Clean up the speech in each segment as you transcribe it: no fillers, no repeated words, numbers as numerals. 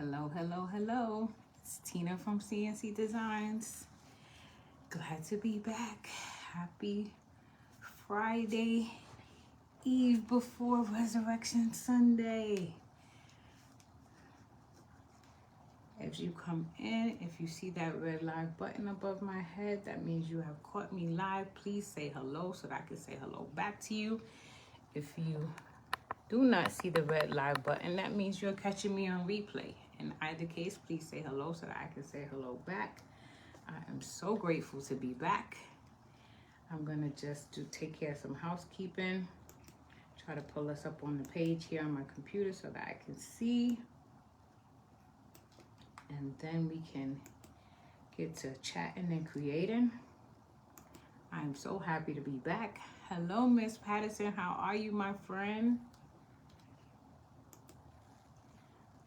Hello, hello, hello. It's Tina from CNC Designs. Glad to be back. Happy Friday Eve before Resurrection Sunday. If you come in, if you see that red live button above my head, that means you have caught me live. Please say hello so that I can say hello back to you. If you do not see the red live button, that means you're catching me on replay. In either case, please say hello so that I can say hello back. I am so grateful to be back. I'm gonna just take care of some housekeeping. Try to pull us up on the page here on my computer so that I can see. And then we can get to chatting and creating. I'm so happy to be back. Hello, Miss Patterson. How are you, my friend?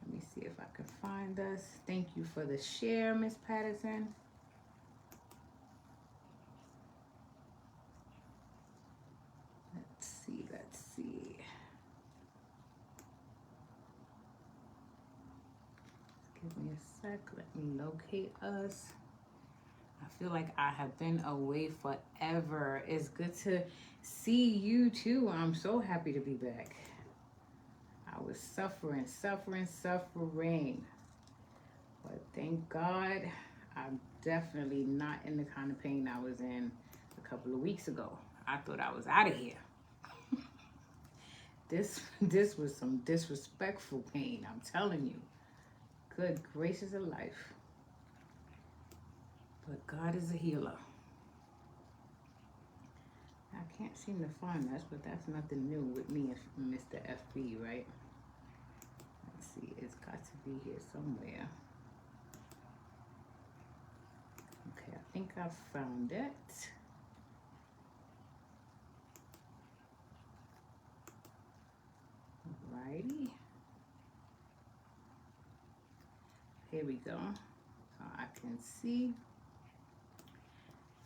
Let me see if I can find us. Thank you for the share, Miss Patterson. Let's see. Give me a sec. Let me locate us. I feel like I have been away forever. It's good to see you too. I'm so happy to be back. I was suffering. But thank God, I'm definitely not in the kind of pain I was in a couple of weeks ago. I thought I was out of here. This was some disrespectful pain, I'm telling you. Good gracious of life. But God is a healer. I can't seem to find us, but that's nothing new with me and Mr. FB, right? Let's see, it's got to be here somewhere. Okay, I think I found it. Alrighty. Here we go. So I can see.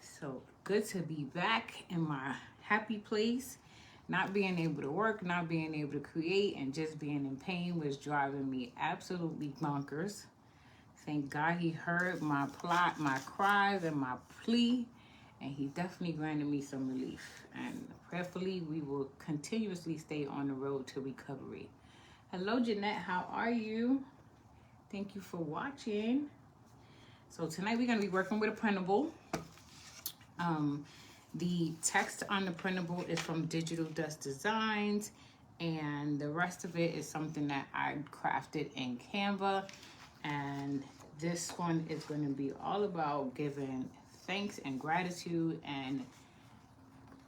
So good to be back in my happy place. Not being able to work, not being able to create, and just being in pain was driving me absolutely bonkers. Thank God he heard my cries and my plea, and he definitely granted me some relief. And prayerfully, we will continuously stay on the road to recovery. Hello, Jeanette. How are you? Thank you for watching. So tonight we're going to be working with a printable. The text on the printable is from Digital Dust Designs, and the rest of it is something that I crafted in Canva. And this one is going to be all about giving thanks and gratitude and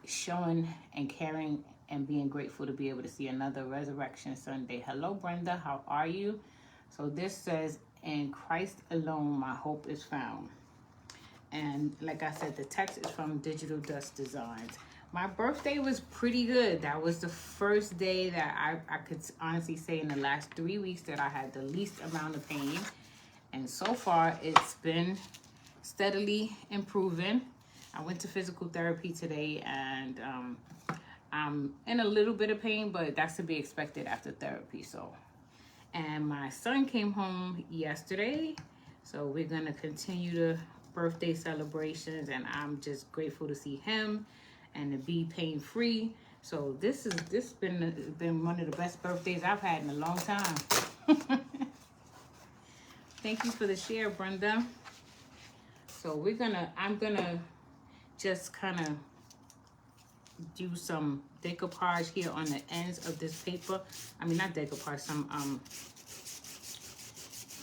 showing and caring and being grateful to be able to see another Resurrection Sunday. Hello, Brenda. How are you? So this says, "In Christ alone, my hope is found." And like I said, the text is from Digital Dust Designs. My birthday was pretty good. That was the first day that I could honestly say in the last 3 weeks that I had the least amount of pain. And so far, it's been steadily improving. I went to physical therapy today, and I'm in a little bit of pain, but that's to be expected after therapy. And my son came home yesterday, so we're gonna continue the birthday celebrations, and I'm just grateful to see him and to be pain-free. So this been one of the best birthdays I've had in a long time. Thank you for the share, Brenda. So I'm gonna just kind of do some decoupage here on the ends of this paper. I mean, not decoupage, some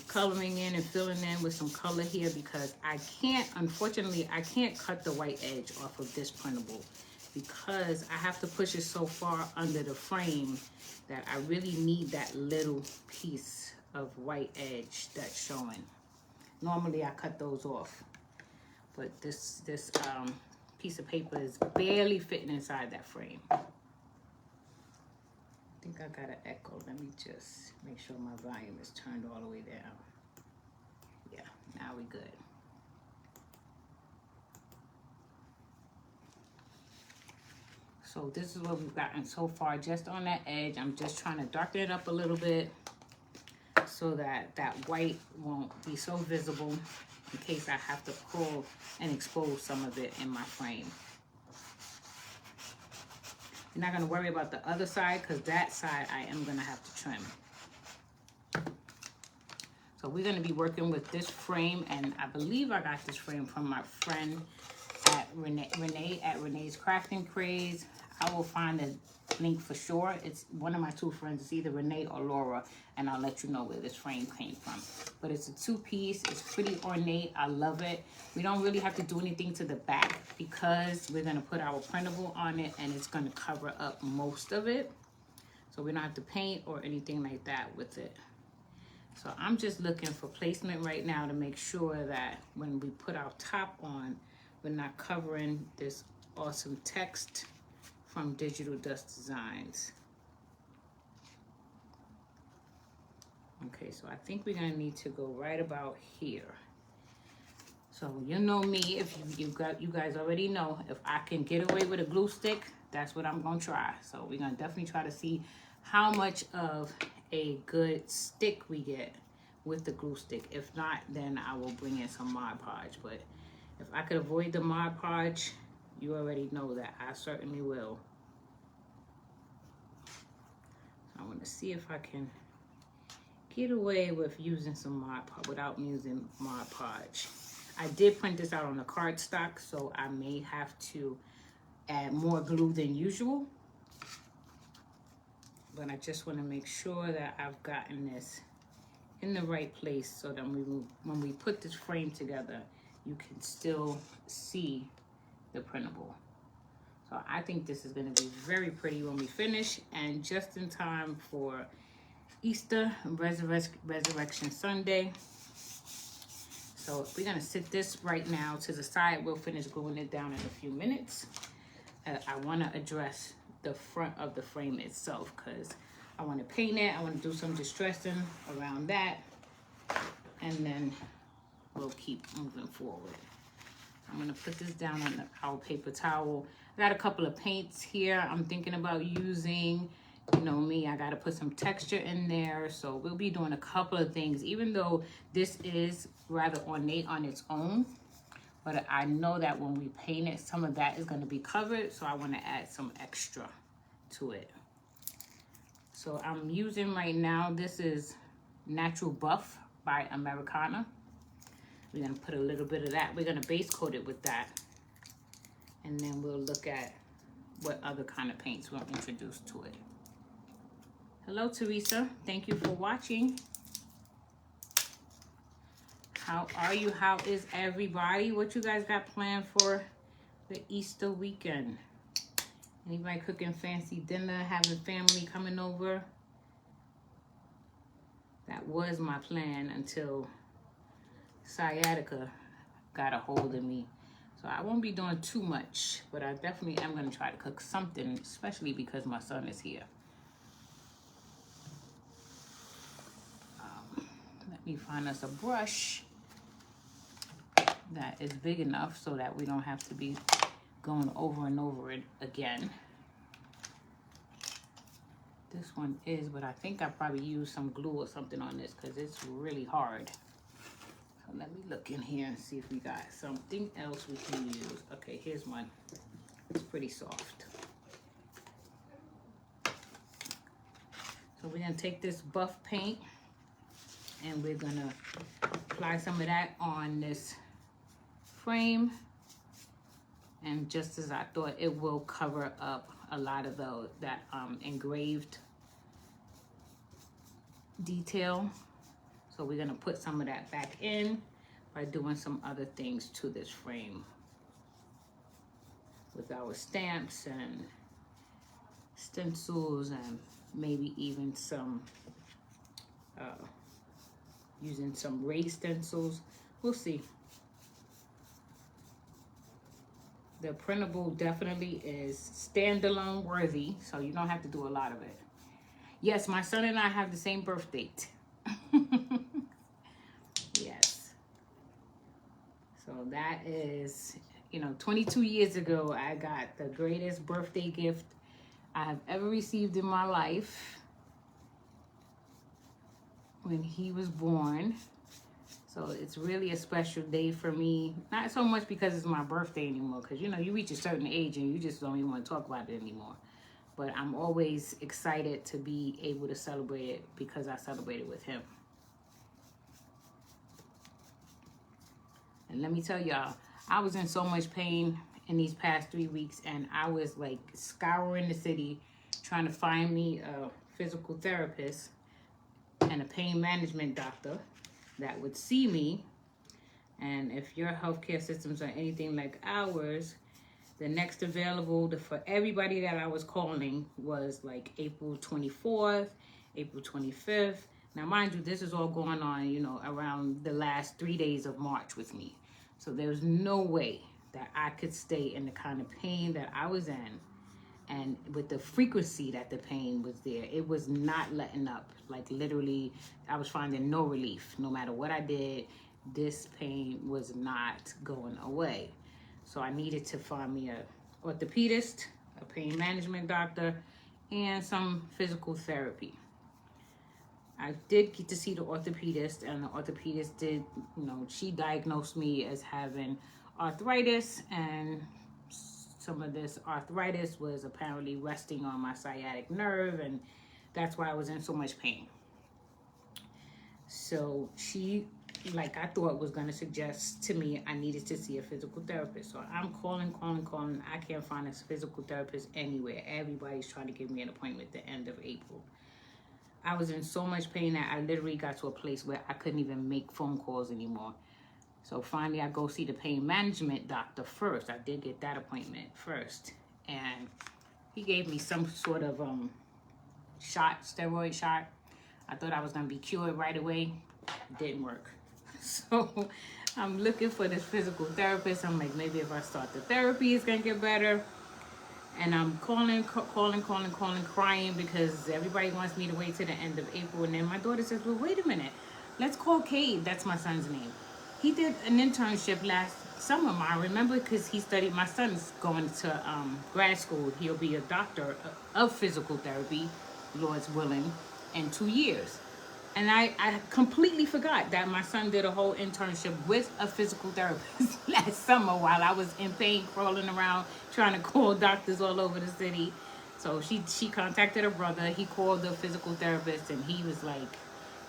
coloring in and filling in with some color here, because unfortunately, I can't cut the white edge off of this printable because I have to push it so far under the frame that I really need that little piece of white edge that's showing. Normally, I cut those off, but this piece of paper is barely fitting inside that frame. I think I got an echo. Let me just make sure my volume is turned all the way down. Yeah, now we good. So this is what we've gotten so far, just on that edge. I'm just trying to darken it up a little bit so that that white won't be so visible in case I have to pull and expose some of it in my frame. You're not going to worry about the other side because that side I am going to have to trim. So we're going to be working with this frame, and I believe I got this frame from my friend at Renee at Renee's Crafting Craze. I will find a link for sure. It's one of my two friends. It's either Renee or Laura, and I'll let you know where this frame came from. But it's a two-piece. It's pretty ornate. I love it. We don't really have to do anything to the back because we're going to put our printable on it, and it's going to cover up most of it. So we don't have to paint or anything like that with it. So I'm just looking for placement right now to make sure that when we put our top on, we're not covering this awesome text from Digital Dust Designs. Okay, so I think we're gonna need to go right about here. So you know me, if you guys already know, if I can get away with a glue stick, that's what I'm gonna try. So we're gonna definitely try to see how much of a good stick we get with the glue stick. If not, then I will bring in some Mod Podge. But if I could avoid the Mod Podge, you already know that I certainly will. So I want to see if I can get away with using some Mod Podge without using Mod Podge. I did print this out on a cardstock, so I may have to add more glue than usual. But I just want to make sure that I've gotten this in the right place so that when we put this frame together, you can still see the printable. So I think this is going to be very pretty when we finish, and just in time for Easter, Resurrection Sunday. So we're going to sit this right now to the side. We'll finish gluing it down in a few minutes. I want to address the front of the frame itself because I want to paint it. I want to do some distressing around that, and then we'll keep moving forward. I'm going to put this down on our paper towel. I got a couple of paints here I'm thinking about using. You know me, I got to put some texture in there. So we'll be doing a couple of things, even though this is rather ornate on its own. But I know that when we paint it, some of that is going to be covered. So I want to add some extra to it. So I'm using right now, this is Natural Buff by Americana. We're going to put a little bit of that. We're going to base coat it with that. And then we'll look at what other kind of paints we'll introduce to it. Hello, Teresa. Thank you for watching. How are you? How is everybody? What you guys got planned for the Easter weekend? Anybody cooking fancy dinner, having family coming over? That was my plan until sciatica got a hold of me. So I won't be doing too much, but I definitely am going to try to cook something, especially because my son is here. Let me find us a brush that is big enough so that we don't have to be going over and over it again. This one is, but I think I probably used some glue or something on this because it's really hard. So let me look in here and see if we got something else we can use. Okay, here's one. It's pretty soft. So we're gonna take this buff paint and we're gonna apply some of that on this frame. And just as I thought, it will cover up a lot of that engraved detail. So we're gonna put some of that back in by doing some other things to this frame with our stamps and stencils, and maybe even some using some raised stencils. We'll see. The printable definitely is standalone worthy, so you don't have to do a lot of it. Yes, my son and I have the same birth date. Yes. So that is, 22 years ago, I got the greatest birthday gift I have ever received in my life. when he was born. So it's really a special day for me. Not so much because it's my birthday anymore, because you know, you reach a certain age and you just don't even want to talk about it anymore. But I'm always excited to be able to celebrate it because I celebrated with him. And let me tell y'all, I was in so much pain in these past 3 weeks, and I was like scouring the city trying to find me a physical therapist and a pain management doctor that would see me. And if your healthcare systems are anything like ours, the next available for everybody that I was calling was like April 24th, April 25th. Now, mind you, this is all going on, you know, around the last 3 days of March with me. So there's no way that I could stay in the kind of pain that I was in. And with the frequency that the pain was there, it was not letting up. Like literally, I was finding no relief. No matter what I did, this pain was not going away. So I needed to find me a orthopedist, a pain management doctor, and some physical therapy. I did get to see the orthopedist, and the orthopedist did, you know, she diagnosed me as having arthritis, and some of this arthritis was apparently resting on my sciatic nerve, and that's why I was in so much pain. So she, like I thought, was going to suggest to me I needed to see a physical therapist. So I'm calling. I can't find a physical therapist anywhere. Everybody's trying to give me an appointment at the end of April. I was in so much pain that I literally got to a place where I couldn't even make phone calls anymore. So finally, I go see the pain management doctor first. I did get that appointment first. And he gave me some sort of steroid shot. I thought I was going to be cured right away. It didn't work. So I'm looking for this physical therapist. I'm like, maybe if I start the therapy, it's going to get better. And I'm calling, crying because everybody wants me to wait till the end of April. And then my daughter says, well, wait a minute. Let's call Cade. That's my son's name. He did an internship last summer, I remember, because he studied. My son's going to grad school. He'll be a doctor of physical therapy, Lord's willing, in 2 years. And I completely forgot that my son did a whole internship with a physical therapist last summer while I was in pain, crawling around, trying to call doctors all over the city. So she contacted her brother. He called the physical therapist, and he was like,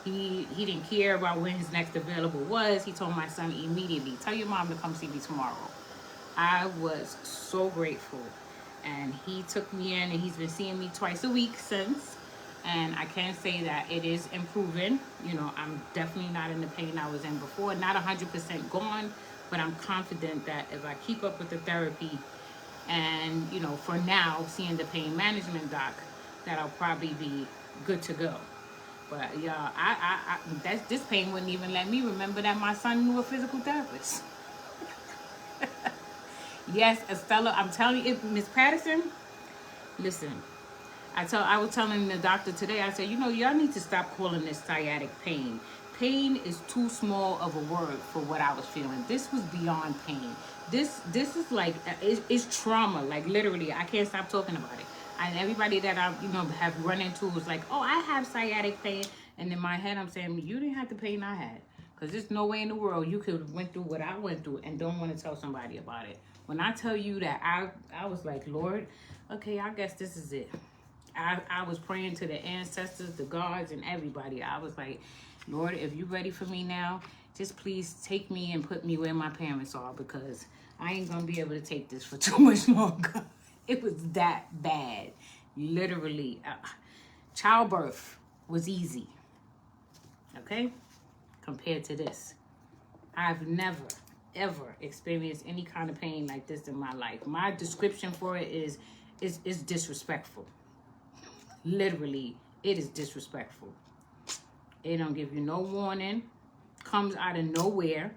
he didn't care about when his next available was. He told my son immediately, tell your mom to come see me tomorrow. I was so grateful. And he took me in, and he's been seeing me twice a week since. And I can say that it is improving. You know, I'm definitely not in the pain I was in before. Not 100% gone, but I'm confident that if I keep up with the therapy and, you know, for now, seeing the pain management doc, that I'll probably be good to go. But, yeah, this pain wouldn't even let me remember that my son knew a physical therapist. Yes, Estella, I'm telling you, Miss Patterson, listen. I was telling the doctor today, I said, you know, y'all need to stop calling this sciatic pain. Pain is too small of a word for what I was feeling. This was beyond pain. This is like, it's trauma. Like, literally, I can't stop talking about it. And everybody that I, you know, have run into was like, oh, I have sciatic pain. And in my head, I'm saying, you didn't have the pain I had. Because there's no way in the world you could have went through what I went through and don't want to tell somebody about it. When I tell you that I was like, Lord, okay, I guess this is it. I was praying to the ancestors, the gods, and everybody. I was like, Lord, if you're ready for me now, just please take me and put me where my parents are, because I ain't going to be able to take this for too much longer. It was that bad. Literally. Childbirth was easy. Okay? Compared to this. I've never, ever experienced any kind of pain like this in my life. My description for it is disrespectful. Literally, it is disrespectful. It don't give you no warning. Comes out of nowhere.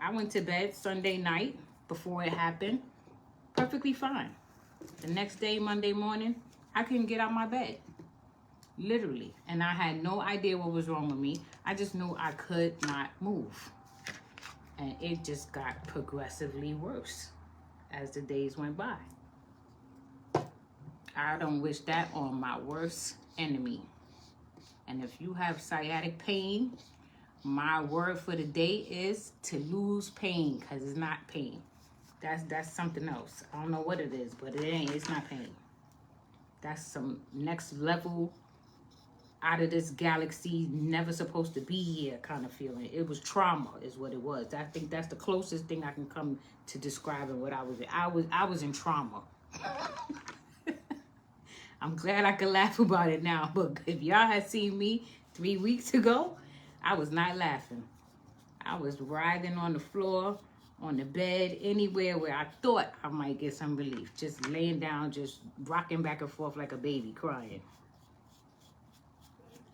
I went to bed Sunday night before it happened. Perfectly fine. The next day, Monday morning, I couldn't get out of my bed. Literally. And I had no idea what was wrong with me. I just knew I could not move. And it just got progressively worse as the days went by. I don't wish that on my worst enemy. And if you have sciatic pain, my word for the day is to lose pain, because it's not pain. That's something else. I don't know what it is, but it ain't. It's not pain. That's some next level, out of this galaxy, never supposed to be here kind of feeling. It was trauma is what it was. I think that's the closest thing I can come to describing what I was in. I was in trauma. I'm glad I could laugh about it now, but if y'all had seen me 3 weeks ago, I was not laughing. I was writhing on the floor, on the bed, anywhere where I thought I might get some relief. Just laying down, just rocking back and forth like a baby, crying.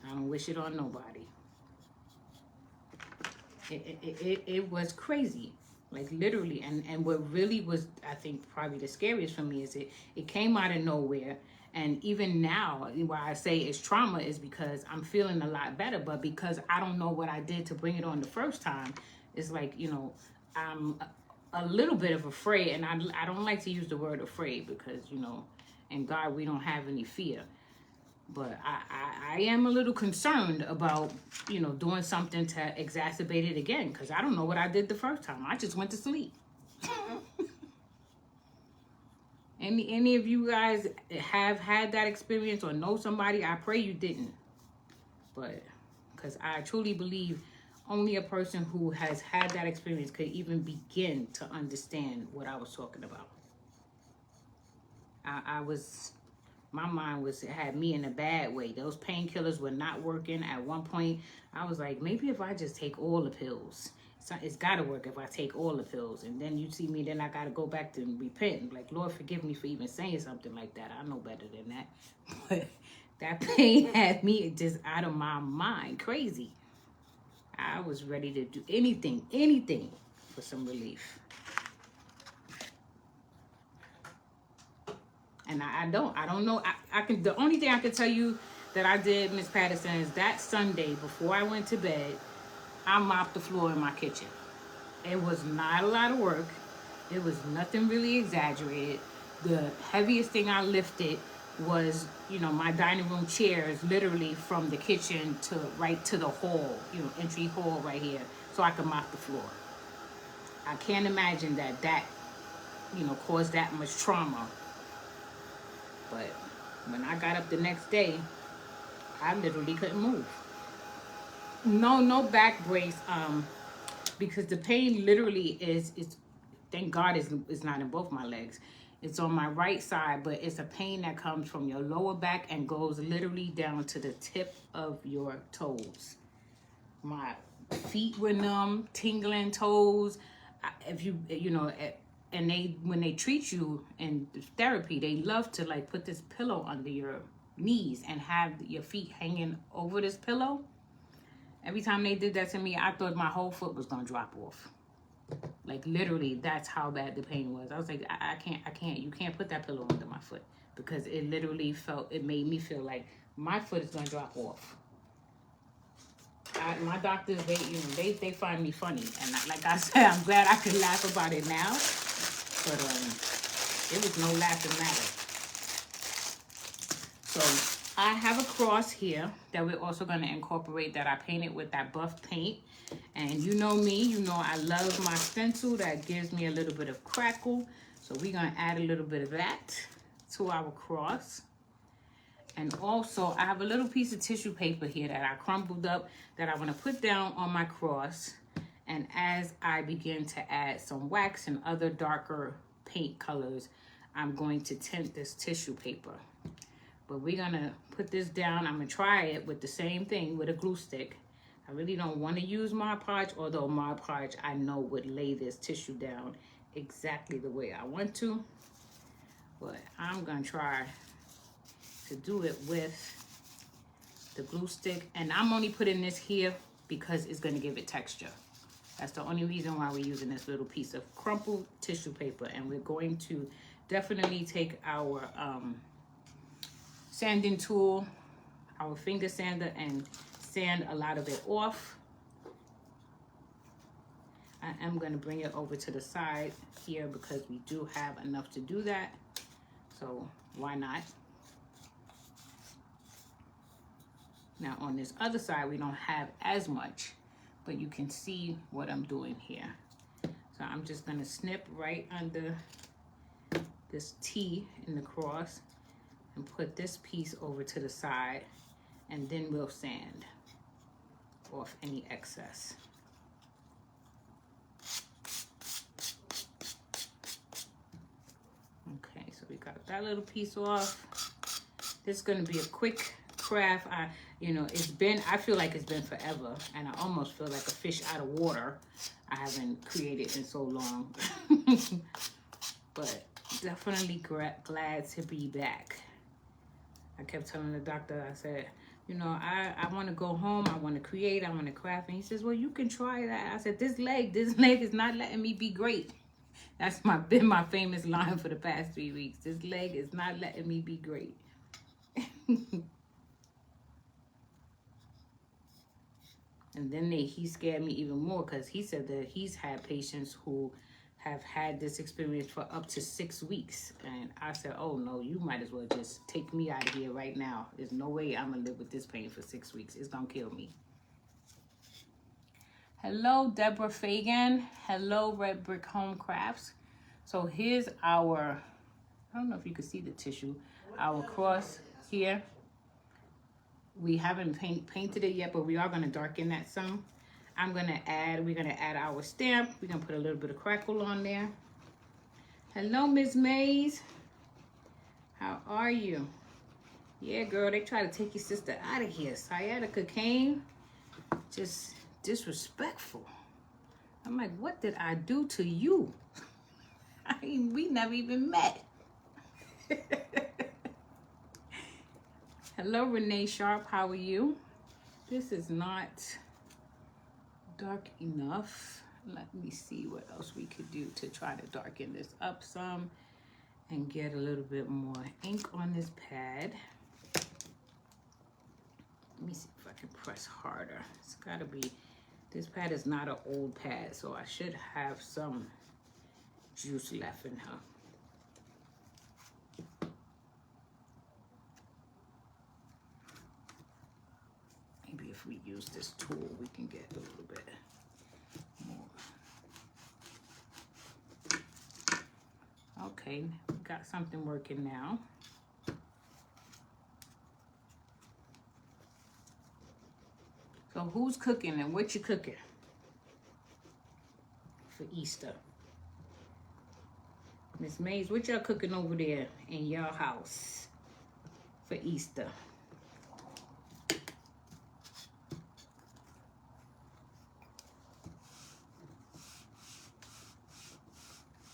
I don't wish it on nobody. It was crazy, like literally. And what really was, I think, probably the scariest for me is it came out of nowhere. And even now, why I say it's trauma is because I'm feeling a lot better. But because I don't know what I did to bring it on the first time, it's like, you know, I'm a little bit of afraid. And I don't like to use the word afraid because, you know, in God, we don't have any fear. But I am a little concerned about, you know, doing something to exacerbate it again. Because I don't know what I did the first time. I just went to sleep. Any of you guys have had that experience or know somebody? I pray you didn't. But because I truly believe only a person who has had that experience could even begin to understand what I was talking about. My mind had me in a bad way. Those painkillers were not working. At one point, I was like, maybe if I just take all the pills. It's got to work if I take all the pills. And then you see me, then I got to go back to repent. Like, Lord, forgive me for even saying something like that. I know better than that. But that pain had me just out of my mind. Crazy. I was ready to do anything for some relief. And I don't know. I can. The only thing I can tell you that I did, Miss Patterson, is that Sunday before I went to bed, I mopped the floor in my kitchen. It was not a lot of work. It was nothing really exaggerated. The heaviest thing I lifted was, you know, my dining room chairs, literally from the kitchen to right to the hall, you know, entry hall right here, so I could mop the floor. I can't imagine that, you know, caused that much trauma. But when I got up the next day, I literally couldn't move. No back brace, because the pain literally is thank God is not in both my legs. It's on my right side, but it's a pain that comes from your lower back and goes literally down to the tip of your toes. My feet were numb, tingling toes. If you know, and when they treat you in therapy, they love to like put this pillow under your knees and have your feet hanging over this pillow. Every time they did that to me, I thought my whole foot was gonna drop off. Like literally, that's how bad the pain was. I was like, I can't. You can't put that pillow under my foot, because it literally made me feel like my foot is gonna drop off. My doctors, they find me funny, and like I said, I'm glad I could laugh about it now, but it was no laughing matter. So I have a cross here that we're also going to incorporate, that I painted with that buff paint. And you know me, you know I love my stencil that gives me a little bit of crackle. So we're going to add a little bit of that to our cross. And also I have a little piece of tissue paper here that I crumpled up that I want to put down on my cross. And as I begin to add some wax and other darker paint colors, I'm going to tint this tissue paper. But we're going to put this down. I'm going to try it with the same thing, with a glue stick. I really don't want to use Mod Podge, although Mod Podge I know would lay this tissue down exactly the way I want to. But I'm going to try to do it with the glue stick. And I'm only putting this here because it's going to give it texture. That's the only reason why we're using this little piece of crumpled tissue paper. And we're going to definitely take our sanding tool, our finger sander, and sand a lot of it off. I am going to bring it over to the side here because we do have enough to do that. So why not? Now on this other side, we don't have as much, but you can see what I'm doing here. So I'm just gonna snip right under this T in the cross and put this piece over to the side, and then we'll sand off any excess. Okay, so we got that little piece off. This is gonna be a quick craft. You know, I feel like it's been forever, and I almost feel like a fish out of water. I haven't created in so long. But definitely glad to be back. I kept telling the doctor, I said, you know, I want to go home, I want to create, I want to craft. And he says, well, you can try that. I said, this leg is not letting me be great. That's been my famous line for the past 3 weeks. This leg is not letting me be great. And then he scared me even more, because he said that he's had patients who have had this experience for up to 6 weeks. And I said, oh no, you might as well just take me out of here right now. There's no way I'm gonna live with this pain for 6 weeks. It's gonna kill me. Hello, Deborah Fagan. Hello, Red Brick Home Crafts. So here's our, I don't know if you can see the tissue, our cross here. We haven't painted it yet, but we are gonna darken that some. we're gonna add our stamp. We're gonna put a little bit of crackle on there. Hello, Ms. Mays. How are you? Yeah, girl, they try to take your sister out of here. Sciatica came, just disrespectful. I'm like, what did I do to you? I mean, we never even met. Hello, Renee Sharp, how are you? This is not dark enough. Let me see what else we could do to try to darken this up some and get a little bit more ink on this pad. Let me see if I can press harder. It's gotta be, this pad is not an old pad, so I should have some juice left in her. Maybe if we use this tool, we can get a little bit more. Okay, we got something working now. So who's cooking and what you cooking for Easter? Miss Mays, what y'all cooking over there in y'all house for Easter?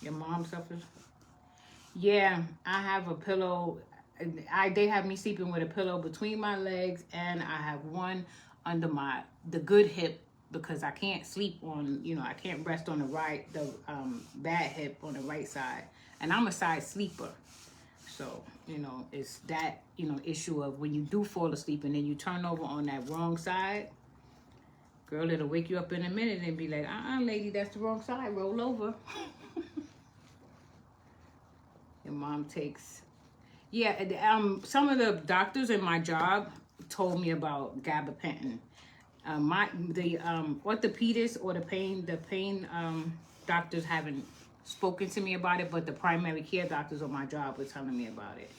Your mom suffers? Yeah, I have a pillow. They have me sleeping with a pillow between my legs, and I have one under the good hip, because I can't sleep on, I can't rest on the bad hip on the right side. And I'm a side sleeper. So, it's that, issue of when you do fall asleep and then you turn over on that wrong side, girl, it'll wake you up in a minute and be like, lady, that's the wrong side, roll over. Your mom takes, some of the doctors in my job told me about gabapentin. The orthopedists or the pain doctors haven't spoken to me about it, but the primary care doctors on my job were telling me about it.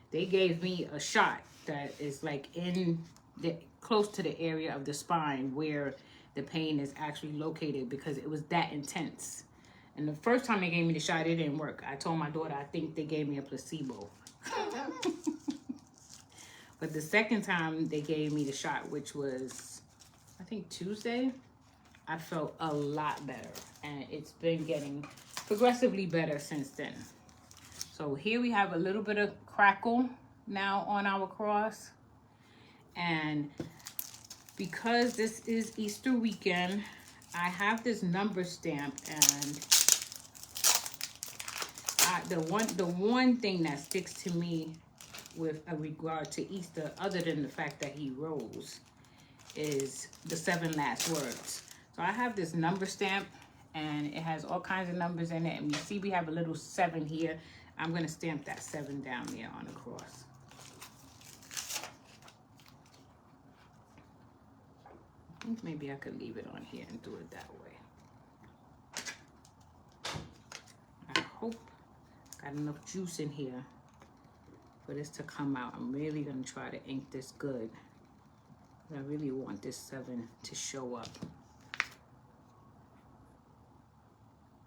They gave me a shot that is like close to the area of the spine where the pain is actually located, because it was that intense. And the first time they gave me the shot, it didn't work. I told my daughter, I think they gave me a placebo. But the second time they gave me the shot, which was, I think, Tuesday, I felt a lot better. And it's been getting progressively better since then. So here we have a little bit of crackle now on our cross. And because this is Easter weekend, I have this number stamp, and the one thing that sticks to me with a regard to Easter, other than the fact that he rose, is the 7 last words. So I have this number stamp, and it has all kinds of numbers in it, and you see we have a little 7 here. I'm going to stamp that 7 down there on the cross. think maybe I could leave it on here and do it that way. I hope I got enough juice in here for this to come out. I'm really gonna try to ink this good. I really want this 7 to show up.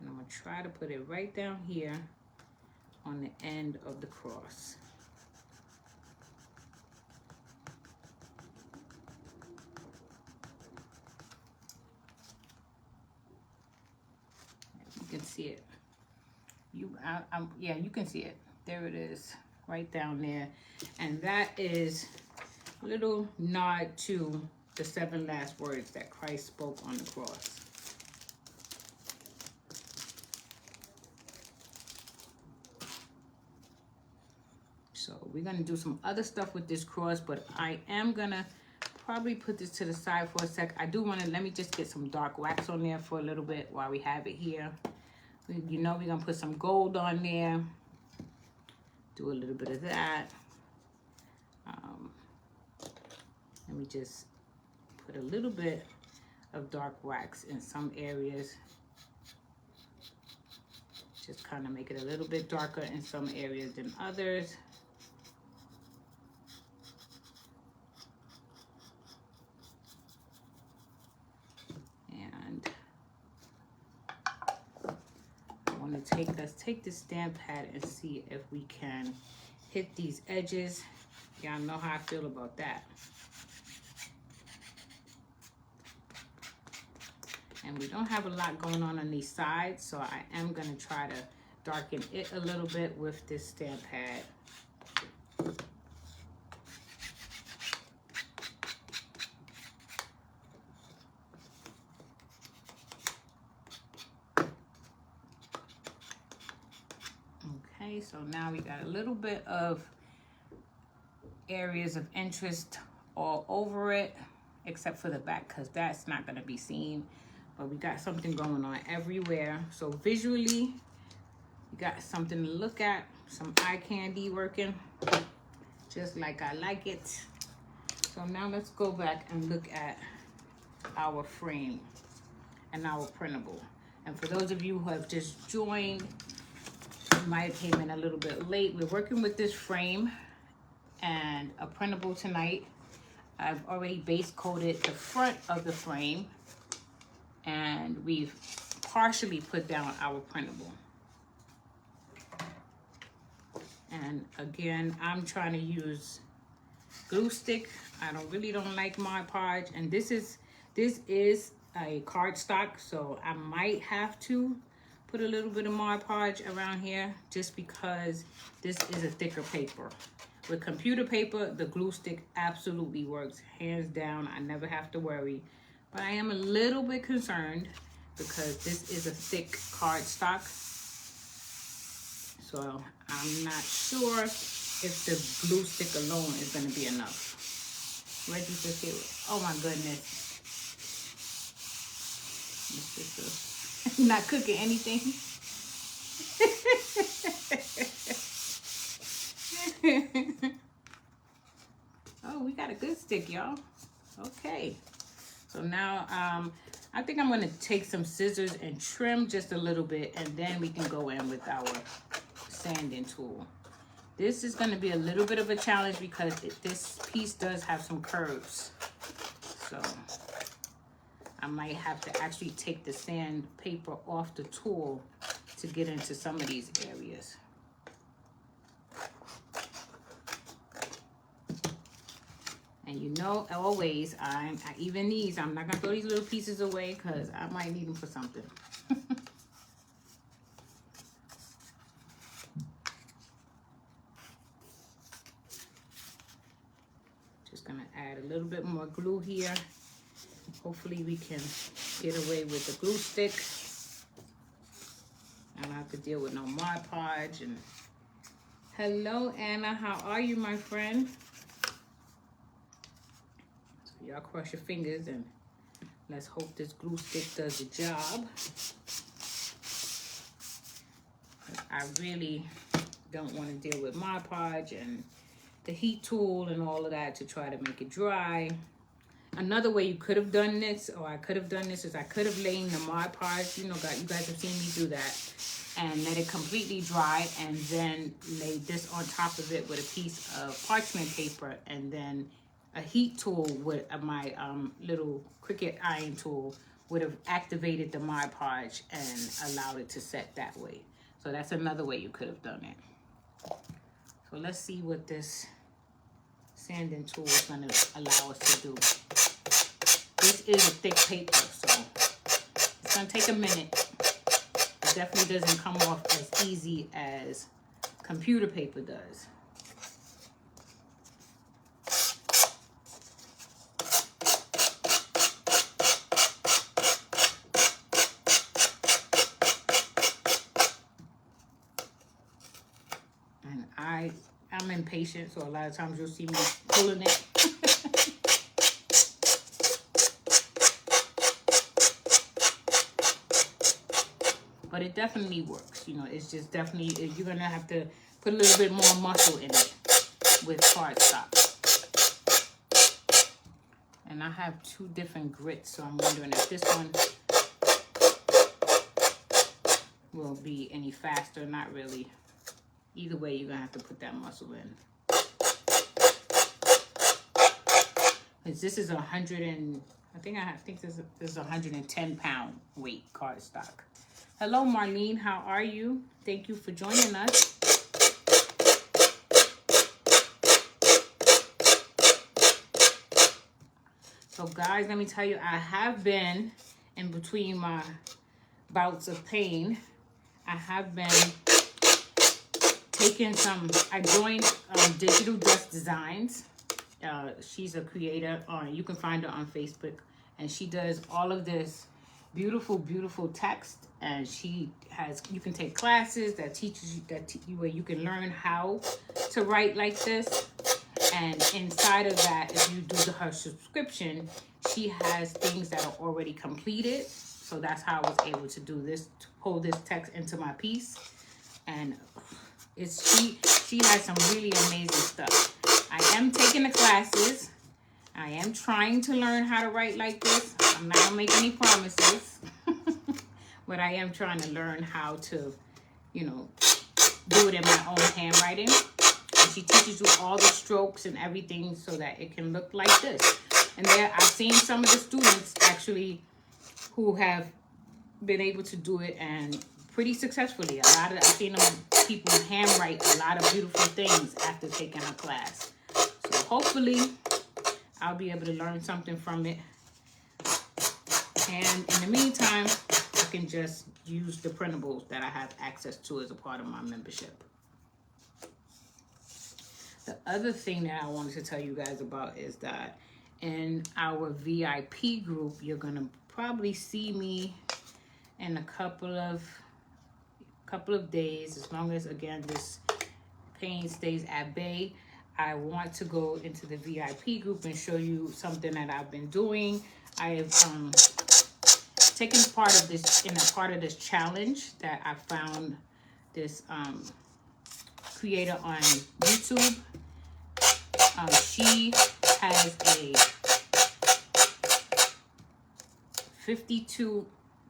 And I'm gonna try to put it right down here on the end of the cross. You can see it. Yeah, you can see it. There it is, right down there. And that is a little nod to the 7 last words that Christ spoke on the cross. So we're gonna do some other stuff with this cross, but I am gonna probably put this to the side for a sec. I do wanna, let me just get some dark wax on there for a little bit while we have it here. You know we're gonna put some gold on there. Do a little bit of that. Let me just put a little bit of dark wax in some areas. Just kind of make it a little bit darker in some areas than others. And I want to let's take this stamp pad and see if we can hit these edges. Y'all know how I feel about that. And we don't have a lot going on these sides, so I am going to try to darken it a little bit with this stamp pad. Okay, so now we got a little bit of areas of interest all over it, except for the back, because that's not going to be seen. But we got something going on everywhere. So visually, you got something to look at, some eye candy working, just like I like it. So now let's go back and look at our frame and our printable. And for those of you who have just joined, you might have came in a little bit late. We're working with this frame and a printable tonight. I've already base coated the front of the frame, and we've partially put down our printable. And again, I'm trying to use glue stick. I really don't like Mod Podge, and this is a cardstock, so I might have to put a little bit of Mod Podge around here just because this is a thicker paper. With computer paper, the glue stick absolutely works, hands down. I never have to worry. But I am a little bit concerned because this is a thick cardstock. So I'm not sure if the glue stick alone is going to be enough. Reggie just here. Oh my goodness. Not cooking anything. Oh, we got a good stick, y'all. Okay. So now I think I'm going to take some scissors and trim just a little bit, and then we can go in with our sanding tool. This is going to be a little bit of a challenge because this piece does have some curves. So I might have to actually take the sandpaper off the tool to get into some of these areas. And you know, always, even these, I'm not going to throw these little pieces away because I might need them for something. Just going to add a little bit more glue here. Hopefully we can get away with the glue stick. I don't have to deal with no Mod Podge. And hello, Anna. How are you, my friend? Y'all cross your fingers and let's hope this glue stick does the job. I really don't want to deal with Mod Podge and the heat tool and all of that to try to make it dry. Another way you could have done this, or I could have done this, is I could have laid the Mod Podge, you guys have seen me do that, and let it completely dry, and then laid this on top of it with a piece of parchment paper, and then a heat tool with my little Cricut iron tool would have activated the Mod Podge and allowed it to set that way. So that's another way you could have done it. So let's see what this sanding tool is going to allow us to do. This is a thick paper, so it's going to take a minute. It definitely doesn't come off as easy as computer paper does. And I'm impatient, so a lot of times you'll see me pulling it. But it definitely works. It's just definitely, you're going to have to put a little bit more muscle in it with cardstock. And I have 2 different grits, so I'm wondering if this one will be any faster. Not really. Either way, you're going to have to put that muscle in. Because this is I think this is 110 pound weight cardstock. Hello, Marlene. How are you? Thank you for joining us. So, guys, let me tell you, I have been, in between my bouts of pain, I have been taking I joined Digital Dust Designs. She's a creator. You can find her on Facebook. And she does all of this beautiful, beautiful text. And you can take classes that teaches you, where you can learn how to write like this. And inside of that, if you do her subscription, she has things that are already completed. So that's how I was able to do this, to pull this text into my piece. And she has some really amazing stuff. I am taking the classes. I am trying to learn how to write like this. I'm not gonna make any promises. But I am trying to learn how to, do it in my own handwriting. And she teaches you all the strokes and everything so that it can look like this. And I've seen some of the students actually who have been able to do it, and pretty successfully. I've seen people handwrite a lot of beautiful things after taking a class. So hopefully I'll be able to learn something from it. And in the meantime, I can just use the printables that I have access to as a part of my membership. The other thing that I wanted to tell you guys about is that in our VIP group, you're going to probably see me in a couple of days, as long as, again, this pain stays at bay. I want to go into the VIP group and show you something that I've been doing. I have taken part of this challenge that I found this creator on YouTube. She has a 52,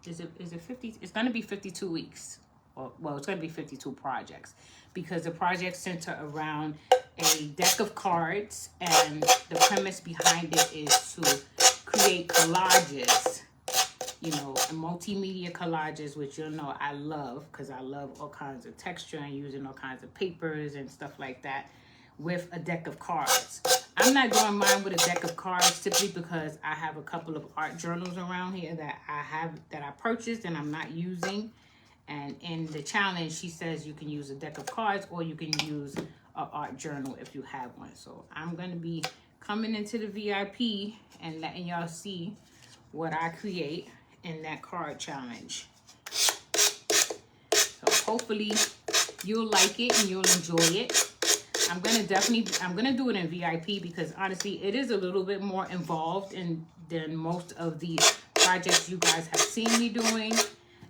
is it 50? It's going to be 52 weeks. Well, it's going to be 52 projects, because the projects center around a deck of cards, and the premise behind it is to create collages, and multimedia collages, which I love, because I love all kinds of texture and using all kinds of papers and stuff like that with a deck of cards. I'm not doing mine with a deck of cards simply because I have a couple of art journals around here that I purchased and I'm not using. And in the challenge, she says you can use a deck of cards or you can use an art journal if you have one. So I'm going to be coming into the VIP and letting y'all see what I create in that card challenge. So hopefully you'll like it and you'll enjoy it. I'm going to do it in VIP because honestly, it is a little bit more involved than most of the projects you guys have seen me doing.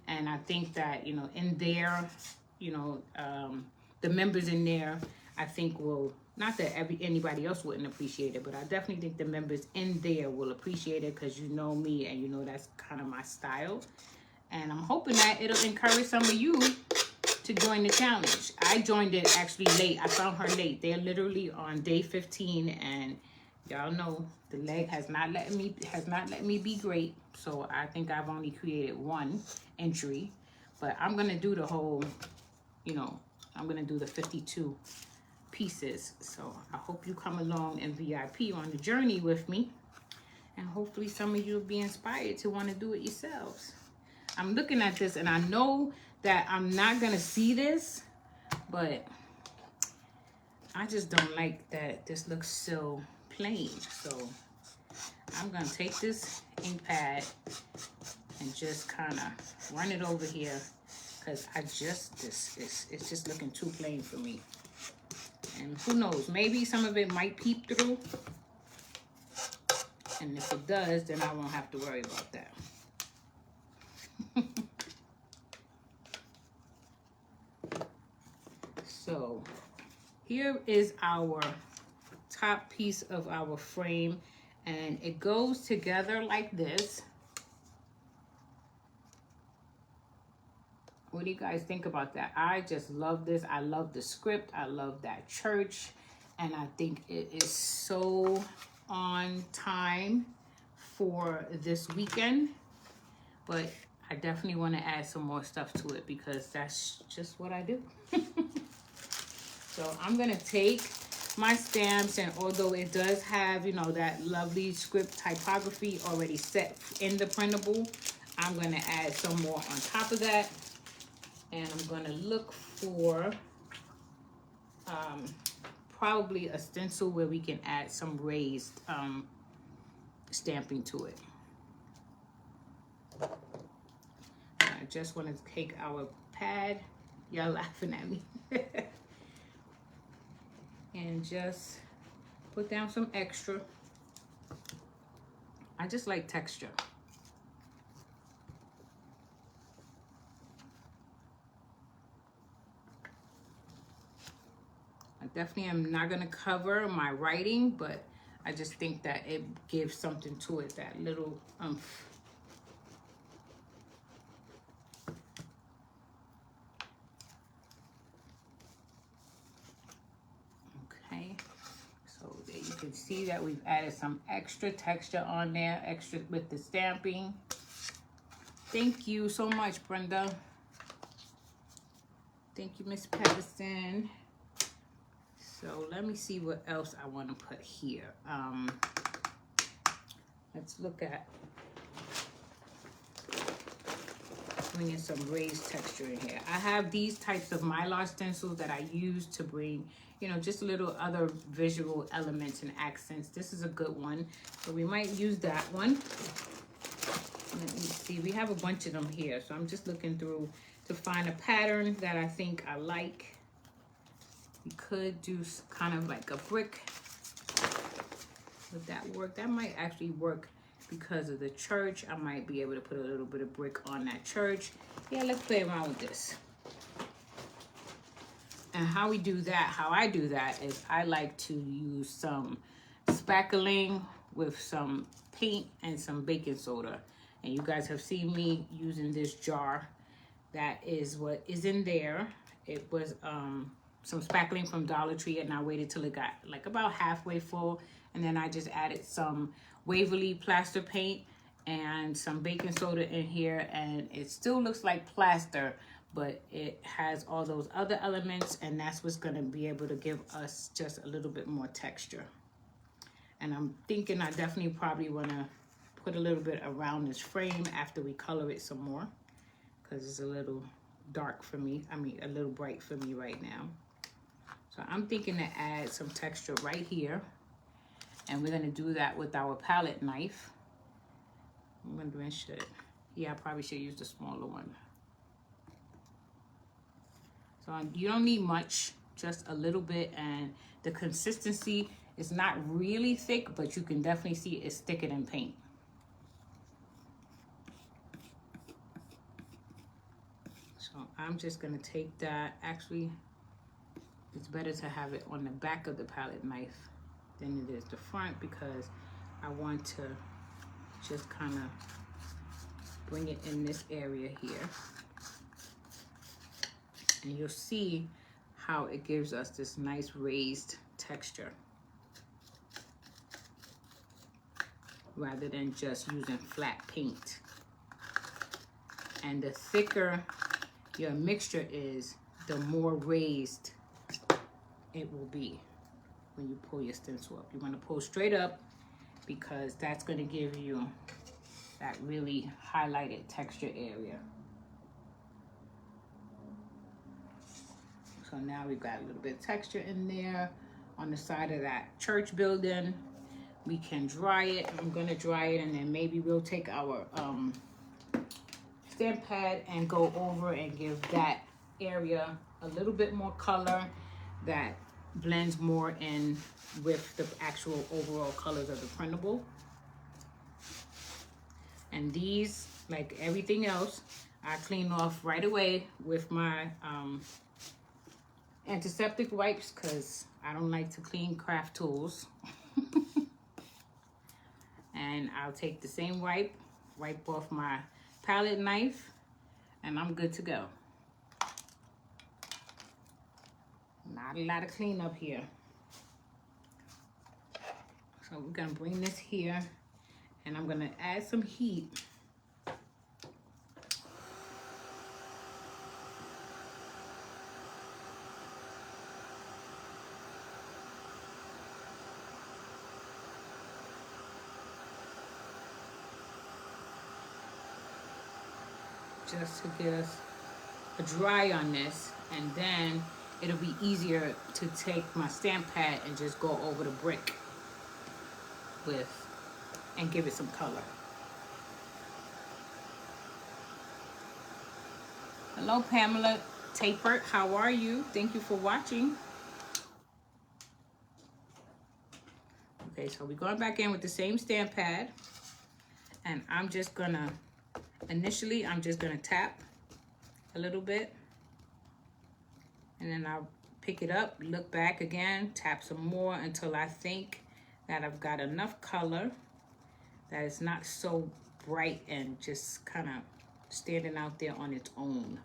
And I think that, in there, the members in there, I think will, not that anybody else wouldn't appreciate it, but I definitely think the members in there will appreciate it because you know me and you know that's kind of my style. And I'm hoping that it'll encourage some of you to join the challenge. I joined it actually late. I found her late. They're literally on day 15, and y'all know the leg has not let me be great. So I think I've only created one entry, but I'm gonna do the whole, you know, I'm gonna do the 52 pieces. So I hope you come along and VIP on the journey with me, and hopefully some of you will be inspired to want to do it yourselves. I'm looking at this and I know that I'm not gonna see this, but I just don't like that this looks so plain. So I'm gonna take this ink pad and just kind of run it over here because it's just looking too plain for me. And who knows, maybe some of it might peep through, and if it does, then I won't have to worry about that. So here is our top piece of our frame, and it goes together like this. What do you guys think about that? I just love this. I love the script. I love that church, and I think it is so on time for this weekend, but I definitely want to add some more stuff to it because that's just what I do. So I'm gonna take my stamps, and although it does have, you know, that lovely script typography already set in the printable, I'm gonna add some more on top of that. And I'm gonna look for probably a stencil where we can add some raised stamping to it. I just want to take our pad, y'all laughing at me, and just put down some extra. I just like texture. I definitely am not gonna cover my writing, but I just think that it gives something to it, that little oomph. Okay, so there you can see that we've added some extra texture on there, extra with the stamping. Thank you so much, Brenda. Thank you, Miss Patterson. So let me see what else I want to put here. Let's look at bringing some raised texture in here. I have these types of Mylar stencils that I use to bring, you know, just a little other visual elements and accents. This is a good one, so we might use that one. Let me see, we have a bunch of them here, so I'm just looking through to find a pattern that I think I like. We could do kind of like a brick. Would that work? That might actually work because of the church. I might be able to put a little bit of brick on that church. Yeah, let's play around with this. And how we do that, how I do that is I like to use some spackling with some paint and some baking soda. And you guys have seen me using this jar. That is what is in there. It was some spackling from Dollar Tree, and I waited till it got like about halfway full, and then I just added some Waverly plaster paint and some baking soda in here, and it still looks like plaster, but it has all those other elements, and that's what's going to be able to give us just a little bit more texture. And I'm thinking I definitely probably want to put a little bit around this frame after we color it some more, because it's a little dark for me, I mean a little bright for me right now. So I'm thinking to add some texture right here, and we're going to do that with our palette knife. I'm wondering, yeah, I probably should use the smaller one. So you don't need much, just a little bit, and the consistency is not really thick, but you can definitely see it's thicker than paint. So I'm just going to take that, actually it's better to have it on the back of the palette knife than it is the front, because I want to just kind of bring it in this area here. And you'll see how it gives us this nice raised texture, rather than just using flat paint. And the thicker your mixture is, the more raised it will be when you pull your stencil up. You want to pull straight up, because that's going to give you that really highlighted texture area. So now we've got a little bit of texture in there on the side of that church building. We can dry it. I'm going to dry it, and then maybe we'll take our stamp pad and go over and give that area a little bit more color that blends more in with the actual overall colors of the printable. And these, like everything else, I clean off right away with my antiseptic wipes, because I don't like to clean craft tools. And I'll take the same wipe off my palette knife, and I'm good to go. Not a lot of cleanup here. So we're gonna bring this here, and I'm gonna add some heat. Just to get us a dry on this, and then it'll be easier to take my stamp pad and just go over the brick with and give it some color. Hello, Pamela Tapert, how are you? Thank you for watching. Okay, so we're going back in with the same stamp pad, and I'm just gonna, initially I'm just gonna tap a little bit, and then I'll pick it up, look back again, tap some more until I think that I've got enough color that it's not so bright and just kind of standing out there on its own.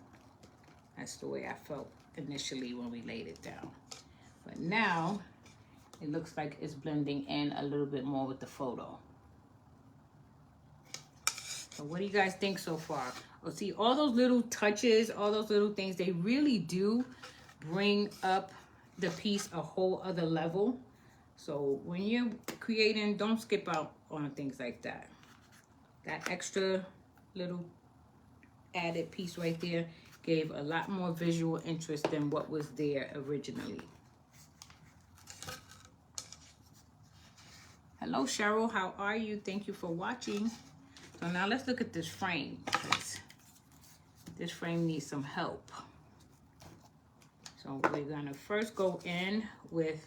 That's the way I felt initially when we laid it down. But now it looks like it's blending in a little bit more with the photo. So what do you guys think so far? Oh, see, all those little touches, all those little things, they really do bring up the piece a whole other level. So when you're creating, don't skip out on things like that. That extra little added piece right there gave a lot more visual interest than what was there originally. Hello, Cheryl, how are you? Thank you for watching. So now let's look at this frame, because this frame needs some help. So we're gonna first go in with